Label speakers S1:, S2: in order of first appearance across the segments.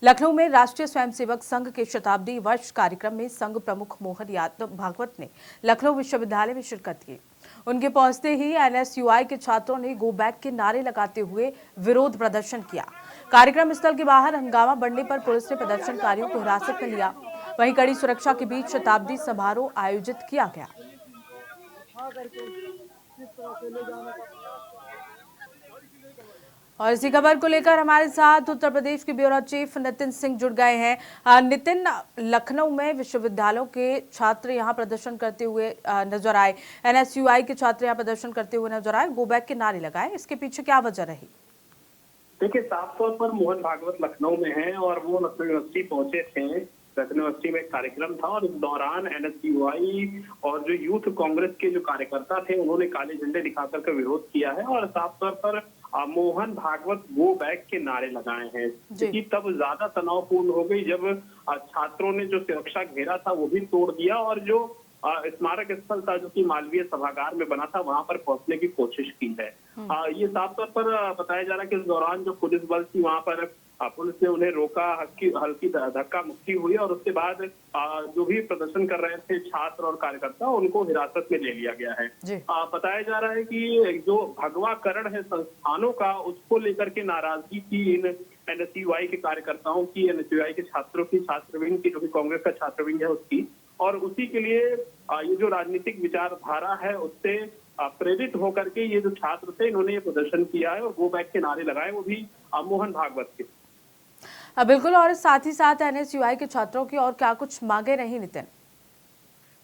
S1: लखनऊ में राष्ट्रीय स्वयंसेवक संघ के शताब्दी वर्ष कार्यक्रम में संघ प्रमुख मोहन यादव भागवत ने लखनऊ विश्वविद्यालय में शिरकत की। उनके पहुंचते ही एनएसयूआई के छात्रों ने गो बैक के नारे लगाते हुए विरोध प्रदर्शन किया। कार्यक्रम स्थल के बाहर हंगामा बढ़ने पर पुलिस ने प्रदर्शनकारियों को हिरासत में लिया। वहीं कड़ी सुरक्षा के बीच शताब्दी समारोह आयोजित किया गया। और इसी खबर को लेकर हमारे साथ उत्तर प्रदेश के ब्यूरो चीफ नितिन सिंह जुड़ गए हैं। नितिन, लखनऊ में विश्वविद्यालयों के छात्र यहां प्रदर्शन करते हुए नजर आए, एनएसयूआई के छात्र यहां प्रदर्शन करते हुए नजर आए, गो बैक के नारे लगाए, इसके पीछे क्या वजह रही?
S2: देखिए, साफ तौर पर मोहन भागवत लखनऊ में हैं और वो लखनऊ यूनिवर्सिटी पहुंचे थे। लखनऊ यूनिवर्सिटी में एक कार्यक्रम था और इस दौरान एनएसयूआई और जो यूथ कांग्रेस के जो कार्यकर्ता थे उन्होंने काले झंडे दिखाकर के विरोध किया है और साफ तौर पर मोहन भागवत गो बैक के नारे लगाए हैं। क्योंकि तब ज्यादा तनावपूर्ण हो गई जब छात्रों ने जो सुरक्षा घेरा था वो भी तोड़ दिया और जो स्मारक स्थल था जो कि मालवीय सभागार में बना था वहां पर पहुंचने की कोशिश की है। ये साफ तौर पर बताया जा रहा है कि इस दौरान जो पुलिस बल थी वहां पर पुलिस ने उन्हें रोका, हल्की धक्का मुक्की हुई और उसके बाद जो भी प्रदर्शन कर रहे थे छात्र और कार्यकर्ता उनको हिरासत में ले लिया गया है। बताया जा रहा है कि जो भगवाकरण है संस्थानों का उसको लेकर के नाराजगी थी इन एनएसयूआई के कार्यकर्ताओं की, एनएसयूआई के छात्रों की, छात्रविंग की, जो कि कांग्रेस का छात्रविंग है उसकी, और उसी के लिए ये जो राजनीतिक विचारधारा है उससे प्रेरित होकर के ये जो छात्र थे इन्होंने ये प्रदर्शन किया है और गो बैक के नारे लगाए, वो भी मोहन भागवत के।
S1: बिल्कुल, और साथ ही साथ एनएसयूआई के छात्रों की और क्या कुछ मांगे रही नितिन?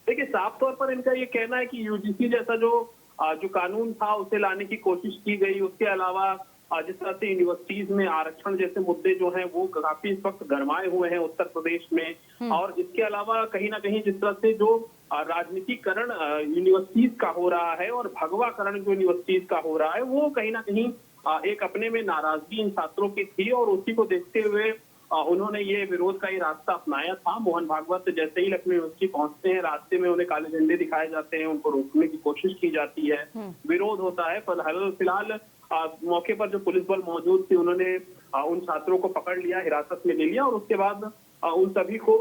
S2: देखिए, साफ तौर पर इनका ये कहना है कि यूजीसी जैसा जो कानून था उसे लाने की कोशिश की गई। उसके अलावा जिस तरह से यूनिवर्सिटीज में आरक्षण जैसे मुद्दे जो हैं वो काफी इस वक्त गरमाए हुए हैं उत्तर प्रदेश में, और इसके अलावा कहीं ना कहीं जिस तरह से जो राजनीतिकरण यूनिवर्सिटीज का हो रहा है और भगवाकरण जो यूनिवर्सिटीज का हो रहा है वो कहीं ना कहीं एक अपने में नाराजगी इन छात्रों की थी और उसी को देखते हुए उन्होंने ये विरोध का ही रास्ता अपनाया था। मोहन भागवत जैसे ही लखनऊ यूनिवर्सिटी पहुंचते हैं रास्ते में उन्हें काले झंडे दिखाए जाते हैं, उनको रोकने की कोशिश की जाती है, विरोध होता है। फिलहाल मौके पर जो पुलिस बल मौजूद थी उन्होंने उन छात्रों को पकड़ लिया, हिरासत में ले लिया और उसके बाद उन सभी को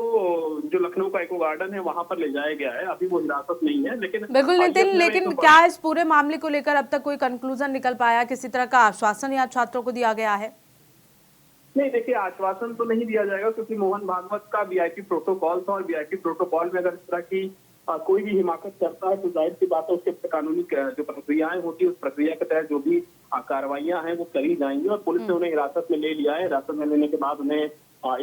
S2: जो लखनऊ का इको गार्डन है वहां पर ले जाया गया है। अभी वो हिरासत नहीं है, लेकिन
S1: बिल्कुल नितिन, लेकिन क्या इस पूरे मामले को लेकर अब तक कोई कंक्लूजन निकल पाया? किसी तरह का आश्वासन या छात्रों को दिया गया है?
S2: नहीं, देखिए, आश्वासन तो नहीं दिया जाएगा क्योंकि मोहन भागवत का वीआईपी प्रोटोकॉल था और वीआईपी प्रोटोकॉल में अगर इस तरह की कोई भी हिमाकत करता है तो जाहिर सी बात है उसके कानूनी जो प्रक्रियाएं होती है उस प्रक्रिया के तहत जो भी कार्रवाइयां हैं वो करी जाएंगी और पुलिस ने उन्हें हिरासत में ले लिया है। हिरासत में लेने के बाद उन्हें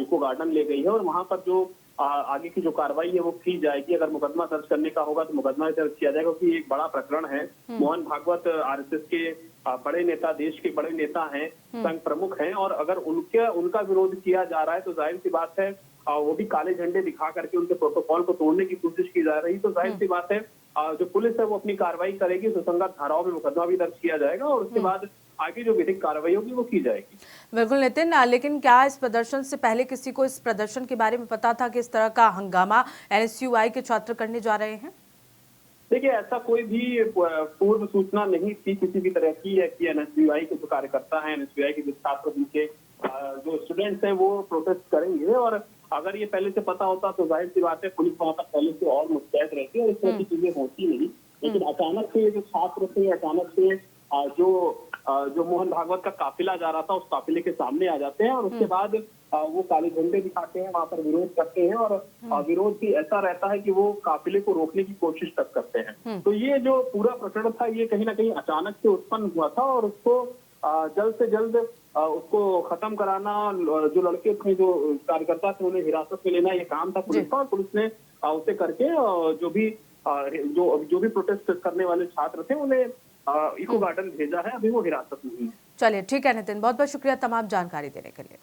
S2: इको गार्डन ले गई है और वहां पर जो आगे की जो कार्रवाई है वो की जाएगी। अगर मुकदमा दर्ज करने का होगा तो मुकदमा दर्ज किया जाएगा क्योंकि एक बड़ा प्रकरण है। मोहन भागवत आरएसएस के बड़े नेता, देश के बड़े नेता हैं, संघ प्रमुख हैं और अगर उनका विरोध किया जा रहा है तो जाहिर सी बात है वो भी काले झंडे दिखा करके उनके प्रोटोकॉल को तोड़ने की कोशिश की जा रही, तो जाहिर सी बात है जो पुलिस है वो अपनी कार्रवाई करेगी, सुसंगत धाराओं में मुकदमा भी दर्ज किया जाएगा और उसके बाद आगे जो विधिक कार्रवाई होगी वो की जाएगी।
S1: बिल्कुल नितिन, लेकिन क्या इस प्रदर्शन से पहले किसी को इस प्रदर्शन के बारे में पता था कि इस तरह का हंगामा एनएसयूआई के छात्र करने जा रहे हैं?
S2: देखिए, ऐसा कोई भी पूर्व सूचना नहीं थी किसी भी तरह की है कि एनएसयूआई के जो कार्यकर्ता हैं, एनएसयूआई के जो छात्र, उनके जो स्टूडेंट्स हैं वो प्रोटेस्ट करेंगे और अगर ये पहले से पता होता तो जाहिर सी बात है पुलिस वहां पर पहले से और मुस्तैद रहती है और इस तरह की चीजें होती नहीं। लेकिन अचानक से जो छात्र थे, अचानक से जो मोहन भागवत का काफिला जा रहा था उस काफिले के सामने आ जाते हैं और उसके बाद वो काले झंडे दिखाते हैं, वहां पर विरोध करते हैं और विरोध भी ऐसा रहता है कि वो काफिले को रोकने की कोशिश तक करते हैं। तो ये जो पूरा प्रकरण था ये कहीं ना कहीं अचानक से उत्पन्न हुआ था और उसको जल्द से जल्द उसको खत्म कराना, जो लड़के थे, जो कार्यकर्ता थे, उन्हें हिरासत में लेना ये काम था पुलिस का और पुलिस ने उसे करके जो भी प्रोटेस्ट करने वाले छात्र थे उन्हें इको गार्डन भेजा है। अभी वो हिरासत में है।
S1: चलिए, ठीक है नितिन, बहुत बहुत शुक्रिया तमाम जानकारी देने के लिए।